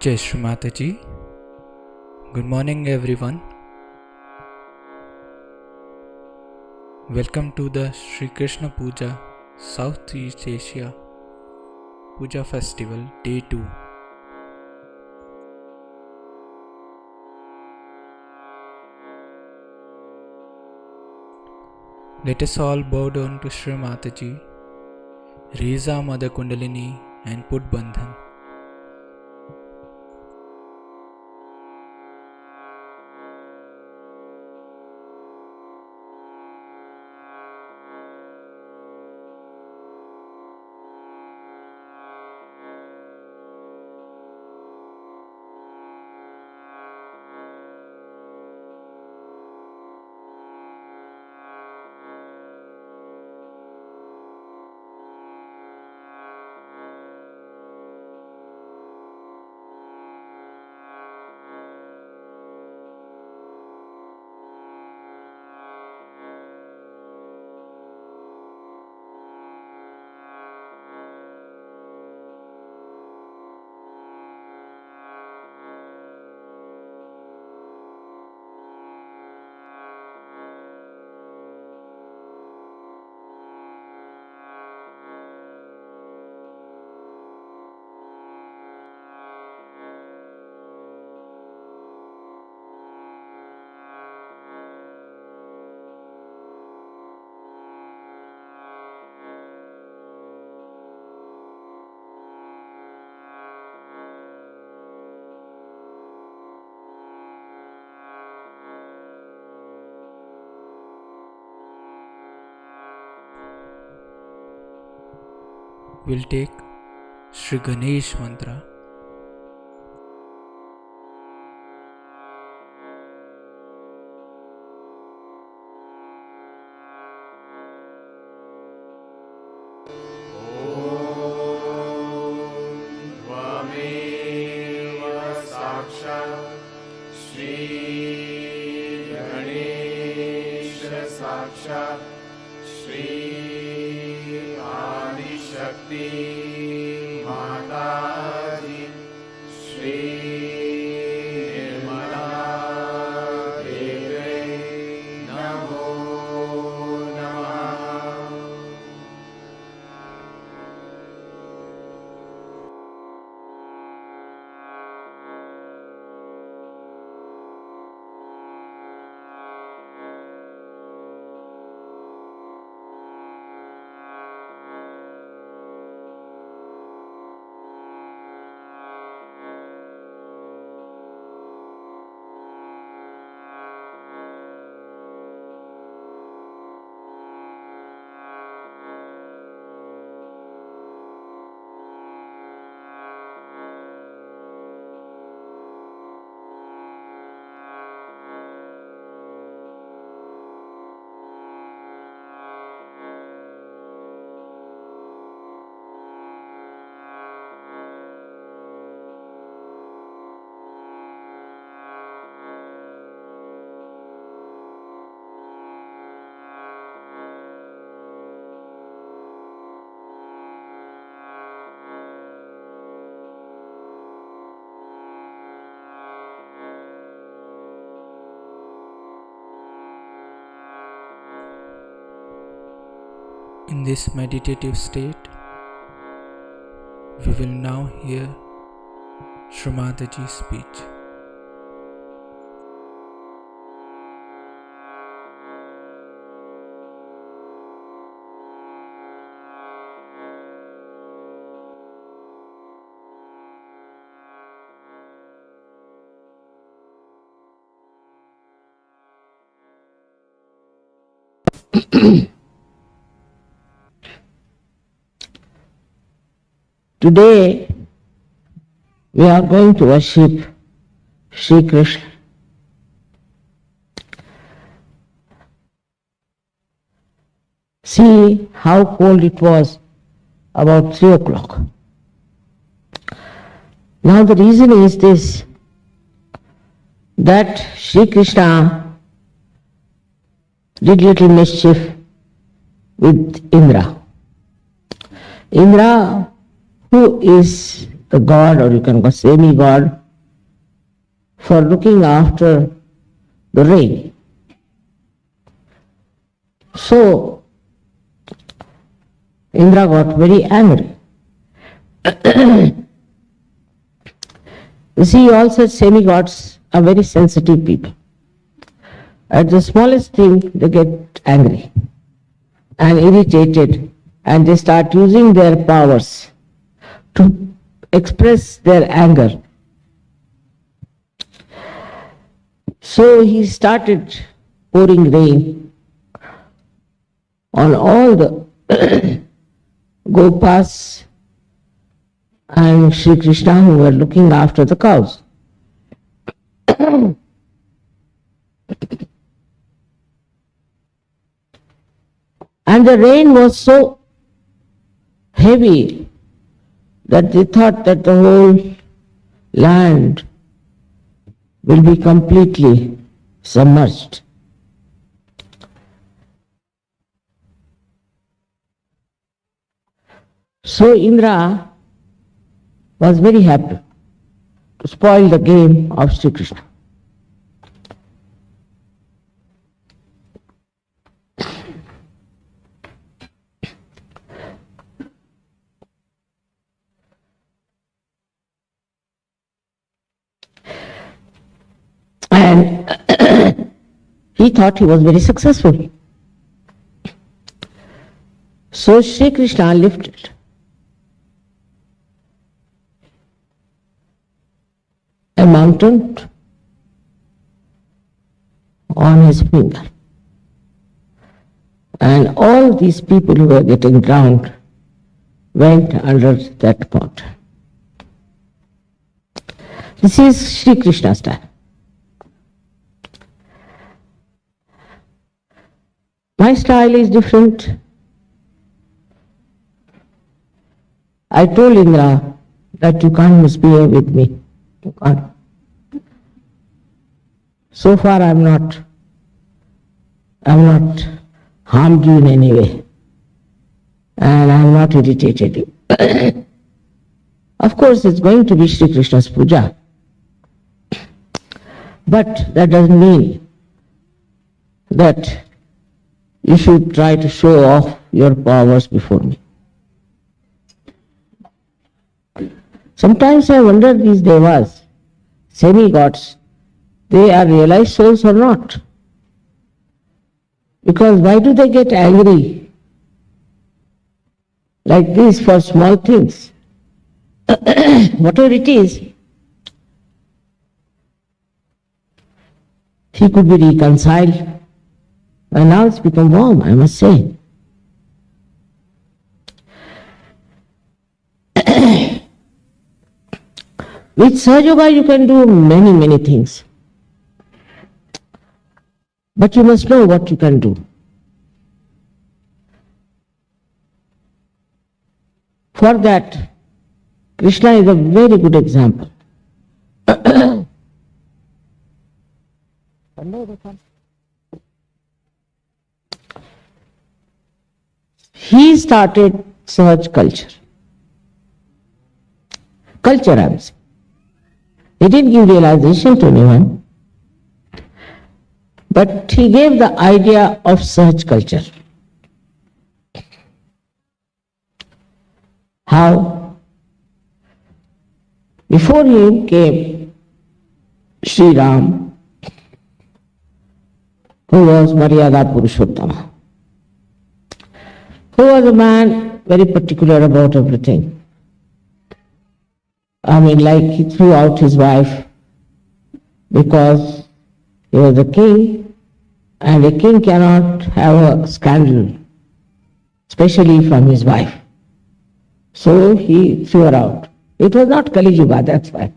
Jai Shri Mataji. Good morning everyone. Welcome to the Sri Krishna Puja Southeast Asia Puja Festival Day 2. Let us all bow down to Shri Mataji, raise our Mother Kundalini and put Bandhan. We'll take Shri Ganesh Mantra. In this meditative state, we will now hear Shri Mataji's speech. Today we are going to worship Sri Krishna. See how cold it was about 3 o'clock. Now the reason is this, that Sri Krishna did little mischief with Indra. Indra, who is the god, or you can call semi-god, for looking after the rain. So Indra got very angry. You see, all such semi-gods are very sensitive people. At the smallest thing, they get angry and irritated, and they start using their powers to express their anger. So he started pouring rain on all the Gopas and Sri Krishna who were looking after the cows. And the rain was so heavy that they thought that the whole land will be completely submerged. So Indra was very happy to spoil the game of Sri Krishna. And he thought he was very successful. So Sri Krishna lifted a mountain on his finger. And all these people who were getting drowned went under that mountain. This is Sri Krishna style. My style is different. I told Indra that you can't misbehave with me. You can't. So far I have not harmed you in any way. And I have not irritated you. Of course it's going to be Sri Krishna's puja. But that doesn't mean that you should try to show off your powers before me. Sometimes I wonder these devas, semi-gods, they are realized souls or not? Because why do they get angry like this for small things? Whatever it is, he could be reconciled. And now it's become warm, I must say. With Sahaja Yoga you can do many, many things. But you must know what you can do. For that, Krishna is a very good example. He started Sahaj culture. Culture, I would say. He didn't give realization to anyone, but he gave the idea of Sahaj culture. How? Before him came Sri Ram, who was Maryada Purushottama, who was a man very particular about everything. I mean, like he threw out his wife because he was a king, and a king cannot have a scandal, especially from his wife. So he threw her out. It was not Kali Yuga, that's why.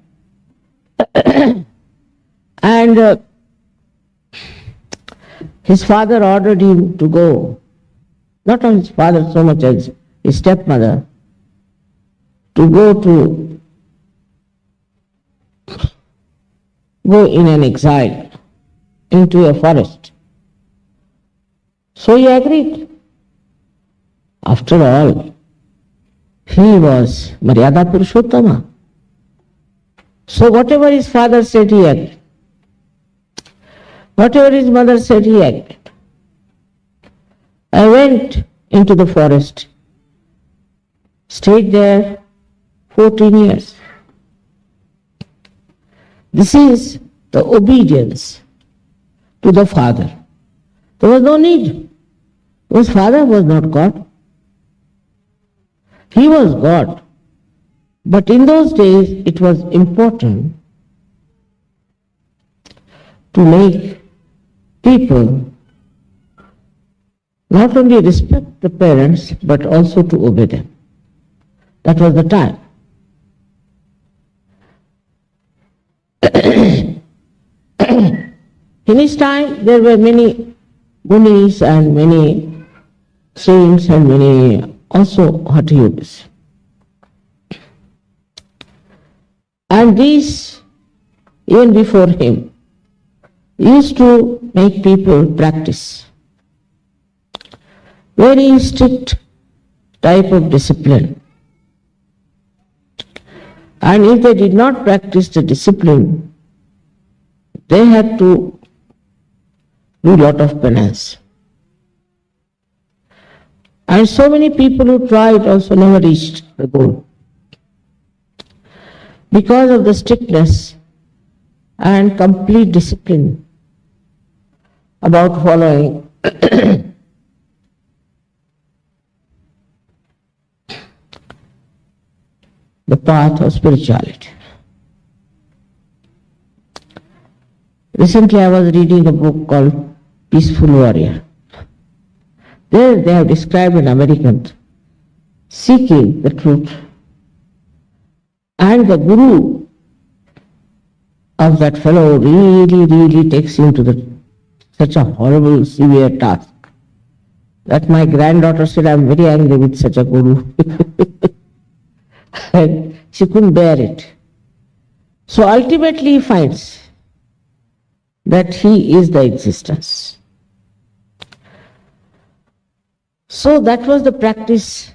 And his father ordered him to go, not only his father so much as his stepmother, to go in an exile into a forest. So he agreed. After all, he was Maryada Purushottama. So whatever his father said, he acted. Whatever his mother said, he acted. I went into the forest, stayed there 14 years. This is the obedience to the father. There was no need. His father was not God. He was God. But in those days, it was important to make people not only respect the parents, but also to obey them. That was the time. In his time, there were many munis and many saints and many also hati yogis. And these, even before him, used to make people practice very strict type of discipline. And if they did not practice the discipline, they had to do a lot of penance. And so many people who tried also never reached the goal. Because of the strictness and complete discipline about following the path of spirituality. Recently I was reading a book called Peaceful Warrior. There they have described an American seeking the truth, and the guru of that fellow really takes him to such a horrible, severe task that my granddaughter said, "I'm very angry with such a guru." And she couldn't bear it. So ultimately he finds that he is the existence. So that was the practice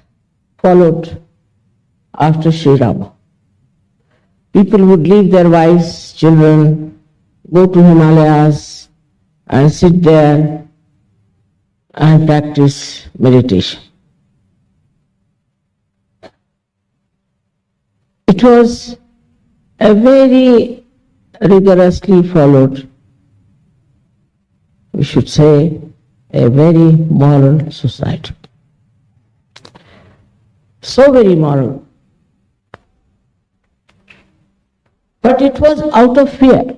followed after Sri Rama. People would leave their wives, children, go to Himalayas and sit there and practice meditation. It was a very rigorously followed, we should say, a very moral society. So very moral. But it was out of fear.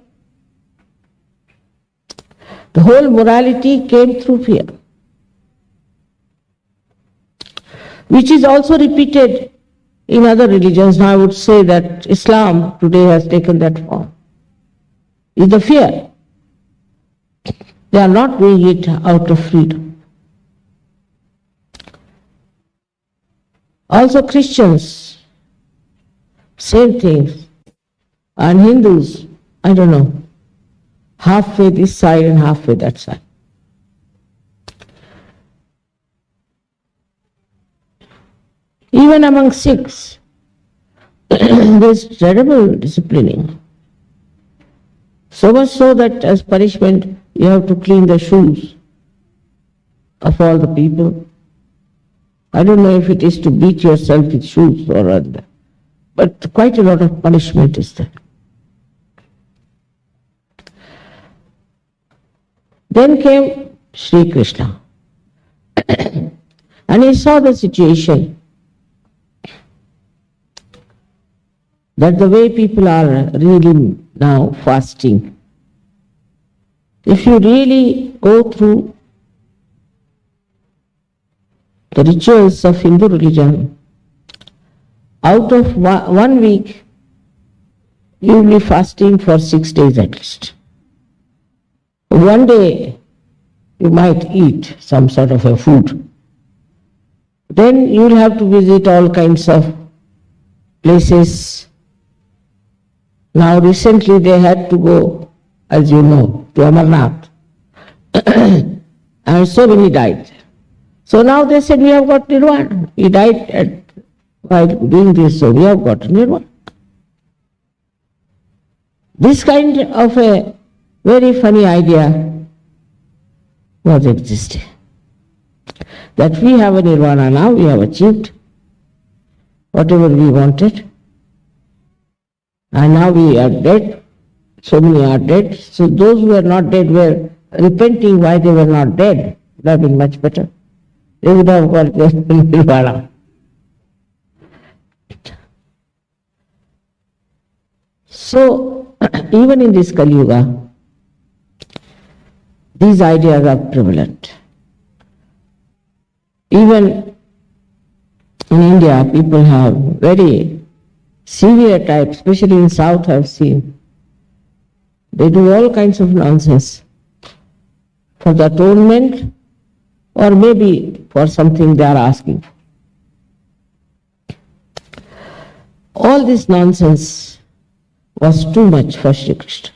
The whole morality came through fear, which is also repeated in other religions. Now I would say that Islam today has taken that form. Is the fear. They are not doing it out of freedom. Also Christians, same things. And Hindus, I don't know, halfway this side and halfway that side. Even among Sikhs, there is terrible disciplining. So much so that as punishment, you have to clean the shoes of all the people. I don't know if it is to beat yourself with shoes or other, but quite a lot of punishment is there. Then came Sri Krishna and he saw the situation that the way people are really now fasting, if you really go through the rituals of Hindu religion, out of 1 week, you will be fasting for 6 days at least. One day, you might eat some sort of a food. Then you will have to visit all kinds of places. Now recently they had to go, as you know, to Amarnath. And so many died. So now they said, we have got Nirvana. He died while doing this, so we have got Nirvana. This kind of a very funny idea was existing. That we have a nirvana now, we have achieved whatever we wanted. And now we are dead. So many are dead. So those who are not dead were repenting why they were not dead. It would have been much better. They would have got their nirvana. So, even in this Kali Yuga, these ideas are prevalent. Even in India, people have very severe types, especially in South I've seen. They do all kinds of nonsense for the atonement or maybe for something they are asking. All this nonsense was too much for Sri Krishna.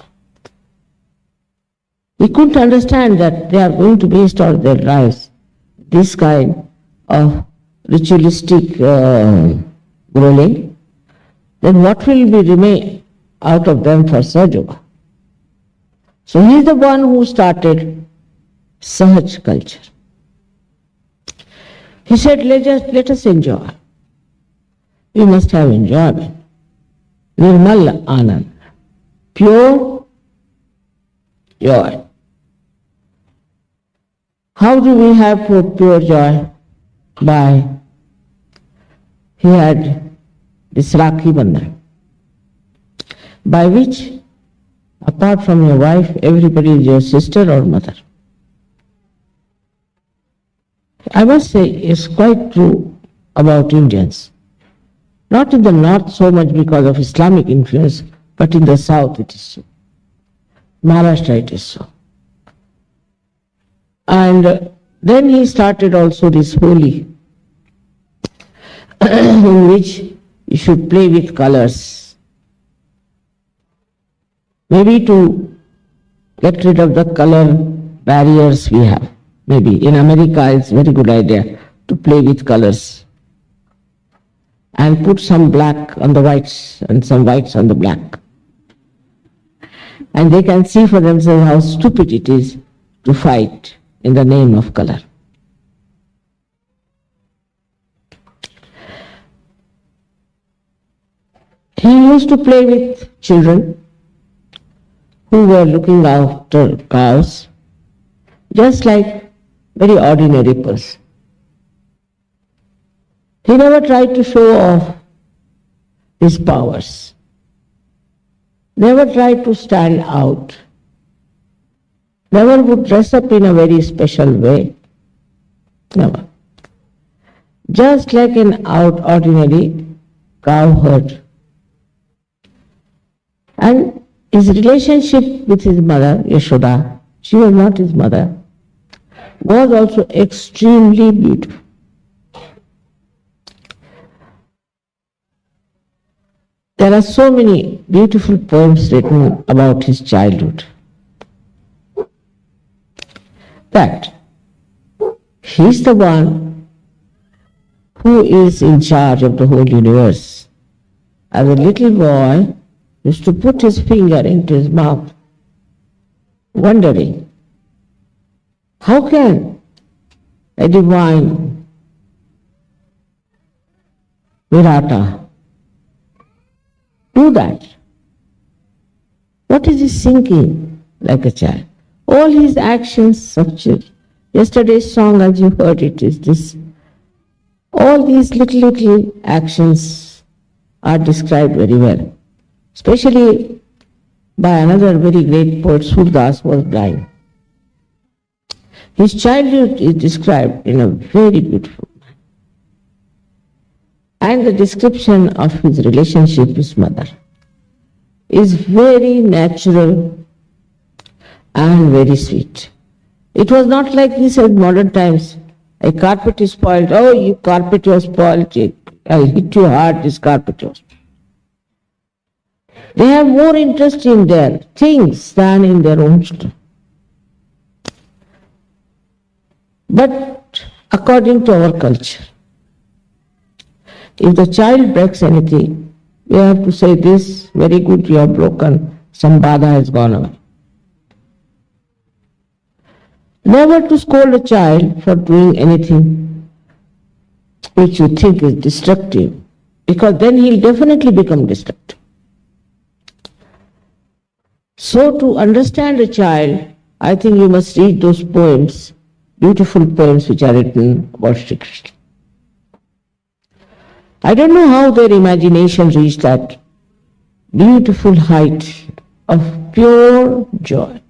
He couldn't understand that they are going to waste all their lives. This kind of ritualistic grueling, then what will be remain out of them for Sahaja? So he is the one who started Sahaj culture. He said, let us enjoy. We must have enjoyment. Nirmal Anand, pure joy. How do we have pure joy? He had this Rakhi Bandhan, by which, apart from your wife, everybody is your sister or mother. I must say it's quite true about Indians. Not in the north so much because of Islamic influence, but in the south it is so. Maharashtra it is so. And then he started also this Holi, in which you should play with colors. Maybe to get rid of the color barriers we have. Maybe in America it's a very good idea to play with colors and put some black on the whites and some whites on the black. And they can see for themselves how stupid it is to fight in the name of color. He used to play with children who were looking after cows, just like very ordinary person. He never tried to show off his powers, never tried to stand out, never would dress up in a very special way, never. Just like an ordinary cowherd. And his relationship with his mother, Yashoda, she was not his mother, was also extremely beautiful. There are so many beautiful poems written about his childhood that he is the one who is in charge of the whole universe. As a little boy, used to put his finger into his mouth, wondering, how can a divine Virata do that? What is he thinking like a child? All his actions, such as yesterday's song as you heard it, is this. All these little actions are described very well. Especially by another very great poet, Surdas, was blind. His childhood is described in a very beautiful manner. And the description of his relationship with his mother is very natural and very sweet. It was not like this in modern times. A carpet is spoiled. Oh, you carpet was spoiled. I'll hit you hard, this carpet was spoiled. They have more interest in their things than in their own stuff. But according to our culture, if the child breaks anything, we have to say, this, very good, you have broken. some bada has gone away. Never to scold a child for doing anything which you think is destructive, because then he'll definitely become destructive. So to understand a child, I think you must read those poems, beautiful poems which are written about Sri Krishna. I don't know how their imagination reached that beautiful height of pure joy.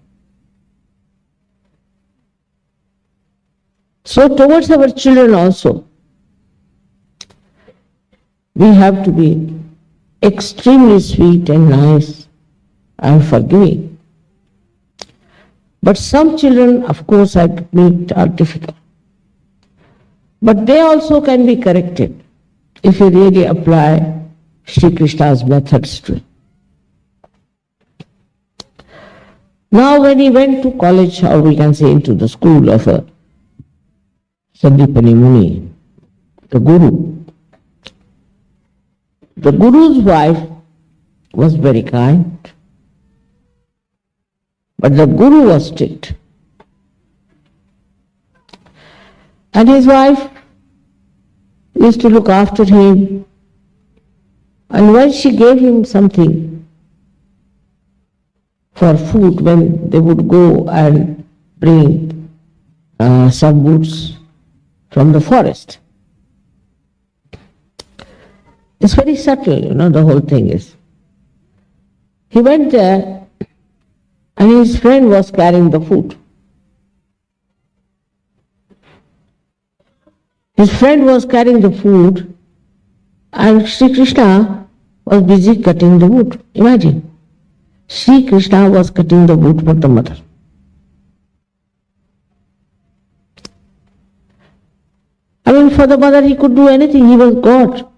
So towards our children also, we have to be extremely sweet and nice and forgiving. But some children, of course, I admit, are difficult. But they also can be corrected if you really apply Sri Krishna's methods to it. Now when he went to college, or we can say into the school of Sandipani Muni, the Guru's wife was very kind, but the Guru was strict. And his wife used to look after him, and when she gave him something for food, when they would go and bring some woods from the forest, it's very subtle, the whole thing is. He went there and his friend was carrying the food. His friend was carrying the food and Sri Krishna was busy cutting the wood. Imagine, Sri Krishna was cutting the wood for the mother. I mean, for the mother he could do anything, he was God.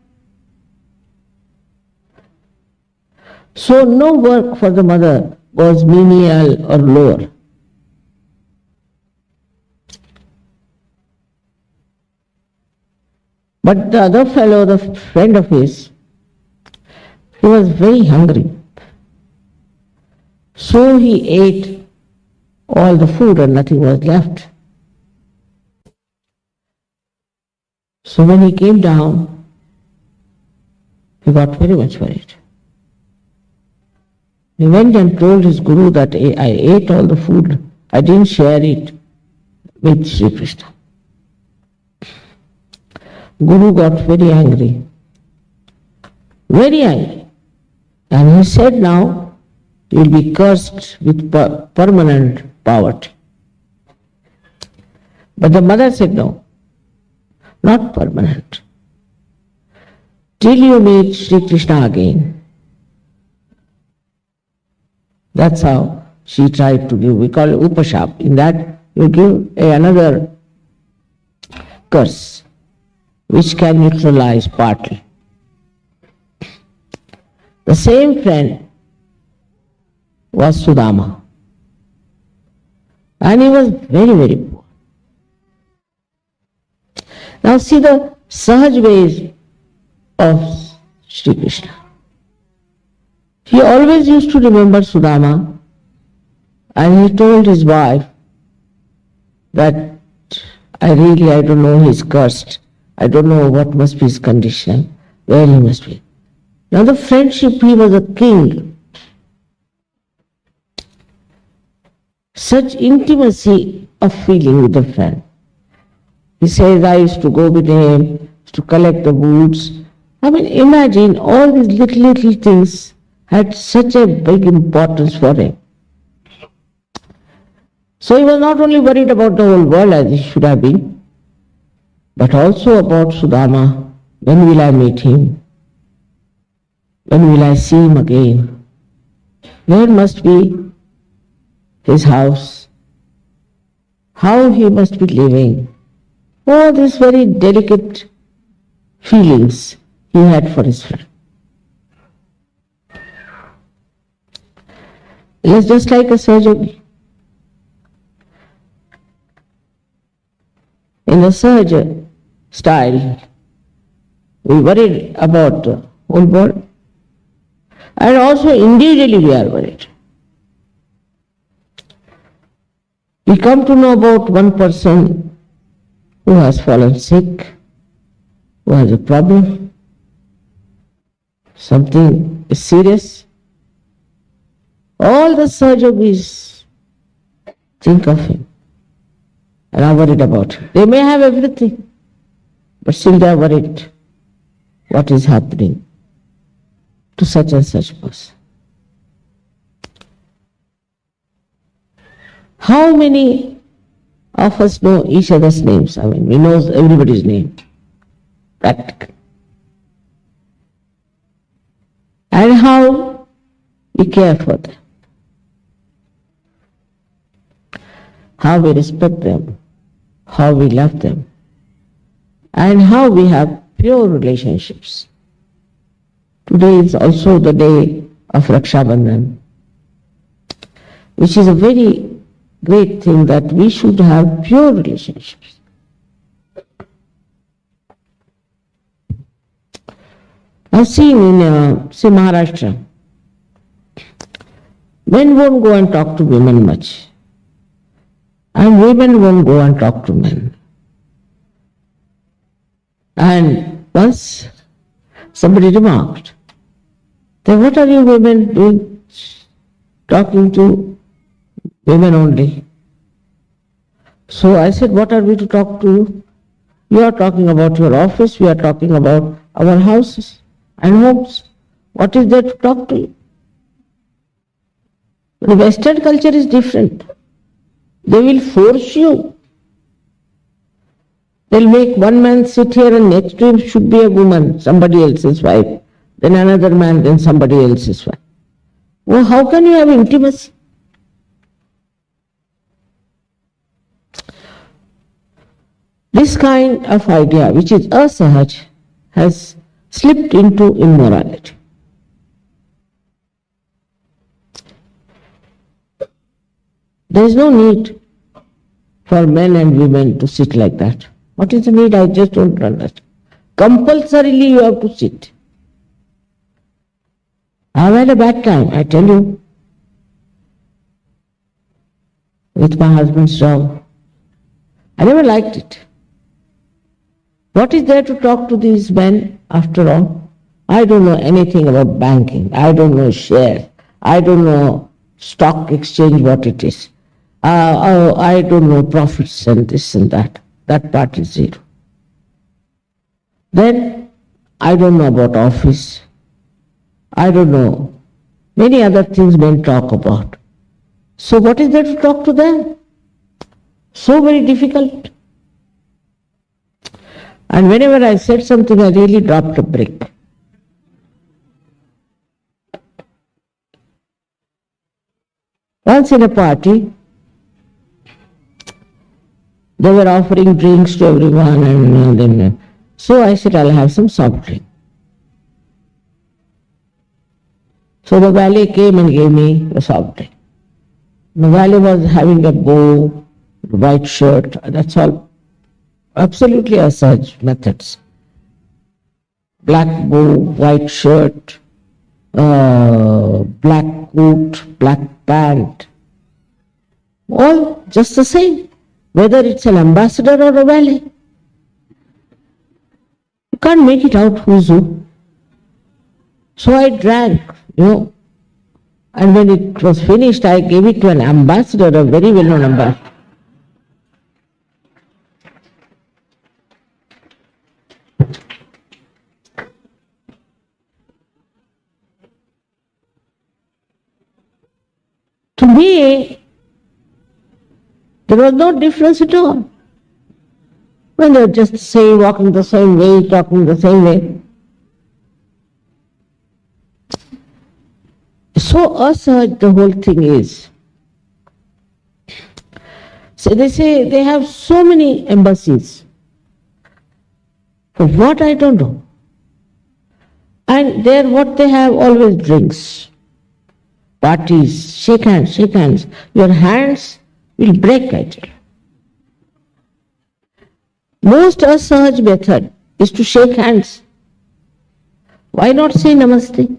So no work for the mother was menial or lower. But the other fellow, the friend of his, he was very hungry. So he ate all the food and nothing was left. So when he came down, he got very much worried. He went and told his Guru that I ate all the food, I didn't share it with Sri Krishna. Guru got very angry, and he said, now you will be cursed with permanent poverty. But the mother said, no, not permanent, till you meet Sri Krishna again. That's how she tried to give, we call it upashap. In that you give another curse which can neutralize partly. The same friend was Sudama, and he was very, very poor. Now see the Sahaj ways of Sri Krishna. He always used to remember Sudama, and he told his wife that I don't know, he's cursed. I don't know what must be his condition, where he must be. Now the friendship, he was a king. Such intimacy of feeling with a friend. He says, I used to go with him to collect the woods. I mean, imagine all these little things had such a big importance for him. So he was not only worried about the whole world as he should have been, but also about Sudama. When will I meet him? When will I see him again? Where must be his house? How he must be living? All these very delicate feelings he had for his friend. It's just like a surgery. In the surgery style, we worried about the whole body. And also individually we are worried. We come to know about one person who has fallen sick, who has a problem, something is serious. All the Sahajogis think of him and are worried about him. They may have everything, but still they are worried what is happening to such and such person. How many of us know each other's names? I mean, we know everybody's name, practically. And how we care for them, how we respect them, how we love them, and how we have pure relationships. Today is also the day of Raksha Bandhan, which is a very great thing that we should have pure relationships. I've seen in, say, Maharashtra, men won't go and talk to women much, and women won't go and talk to men. And once somebody remarked, then what are you women doing, talking to women only? So I said, what are we to talk to you? You are talking about your office, we are talking about our houses and homes. What is there to talk to you? The Western culture is different. They will force you. They'll make one man sit here and next to him should be a woman, somebody else's wife, then another man, then somebody else's wife. Well, how can you have intimacy? This kind of idea, which is asahaj, has slipped into immorality. There is no need for men and women to sit like that. What is the need? I just don't understand. Compulsorily you have to sit. I had a bad time, I tell you, with my husband's job. I never liked it. What is there to talk to these men after all? I don't know anything about banking. I don't know shares. I don't know stock exchange, what it is. I don't know profits and this and that. That part is zero. Then I don't know about office. I don't know many other things men talk about. So what is there to talk to them? So very difficult. And whenever I said something, I really dropped a brick. Once in a party, they were offering drinks to everyone, and then so I said, I'll have some soft drink. So the valet came and gave me a soft drink. The valet was having a bow, white shirt, that's all. Absolutely asahaj methods. Black bow, white shirt, black coat, black pant. All just the same, whether it's an ambassador or a valet. You can't make it out who's who. So I drank, and when it was finished, I gave it to an ambassador, a very well-known ambassador. To me, there was no difference at all. When they were just the same, walking the same way, talking the same way. So asahaj the whole thing is. So they say they have so many embassies. For what, I don't know. And there what they have, always drinks. Parties, shake hands, shake hands. Your hands will break, I tell you. Most asahaj method is to shake hands. Why not say namaste?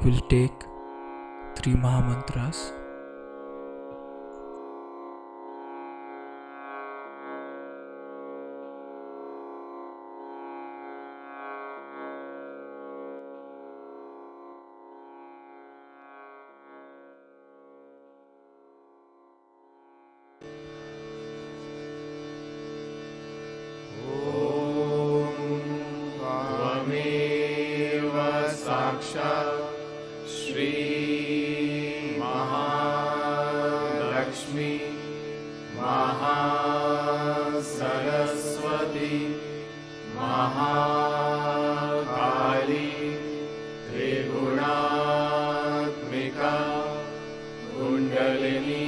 We'll take 3 Mahamantras. त्वमेव साक्षात् श्री महालक्ष्मी महासरस्वती महाकाली त्रिगुणात्मिका कुण्डलिनी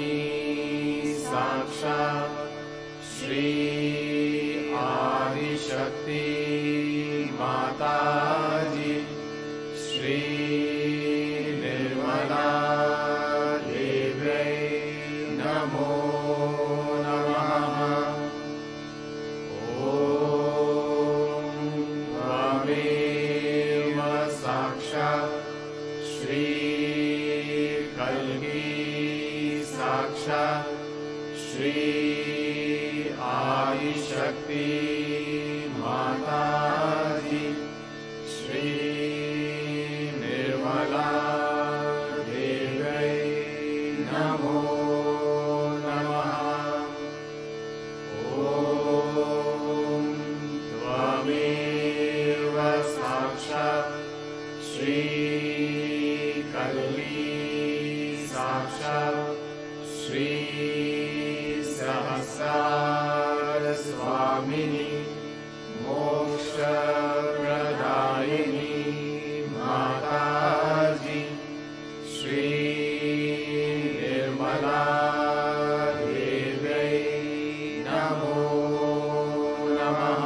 साक्षात् श्री आदिशक्ति माताजी श्री निर्मला देव्यै नमो नमः। ॐ त्वमेव साक्षात् श्री कल्की साक्षात् श्री आदिशक्ति माताजी श्री निर्मला देव्यै नमो नमः। ॐ त्वमेव साक्षात् श्री कल्की साक्षात् श्री सहस्रार स्वामिनी मोक्षप्रदायिनी माताजी श्री निर्मला देव्यै नमो नमः।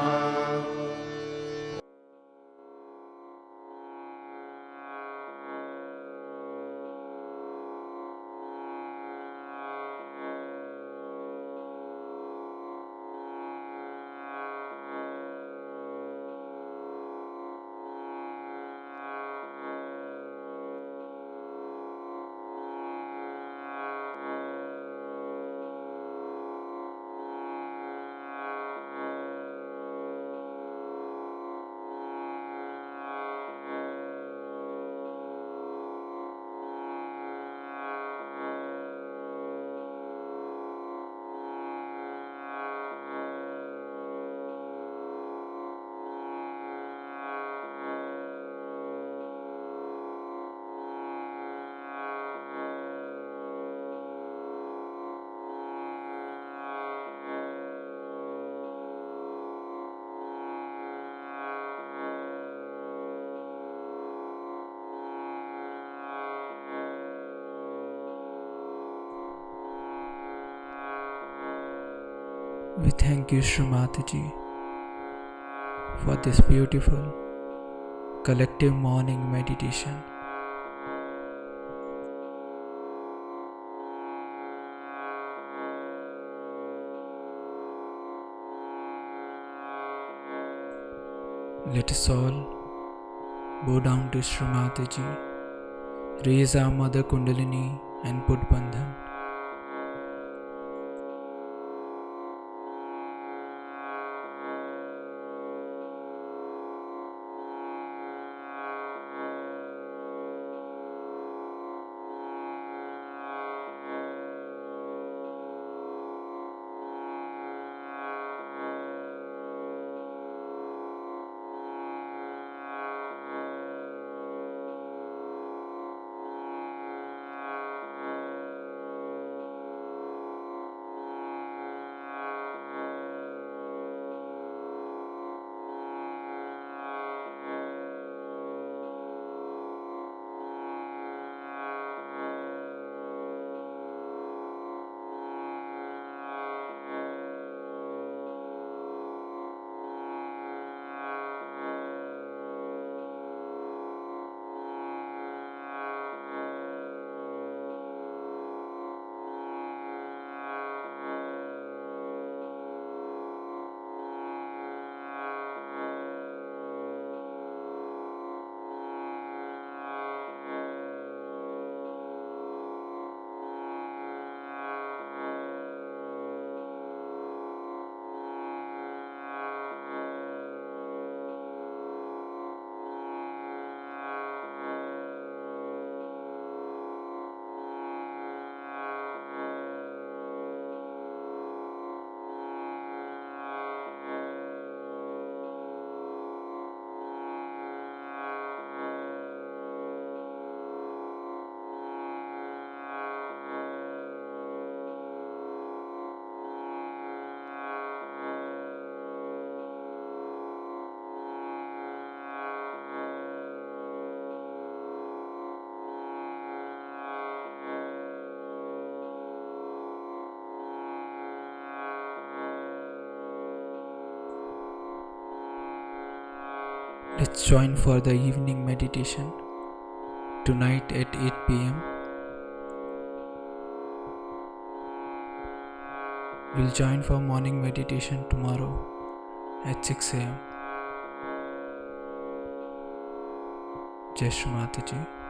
We thank you, Shri Mataji, for this beautiful collective morning meditation. Let us all bow down to Shri Mataji, raise our Mother Kundalini and put Bandhan. Let's join for the evening meditation tonight at 8 pm. We'll join for morning meditation tomorrow at 6 am. Jai Shri Mataji.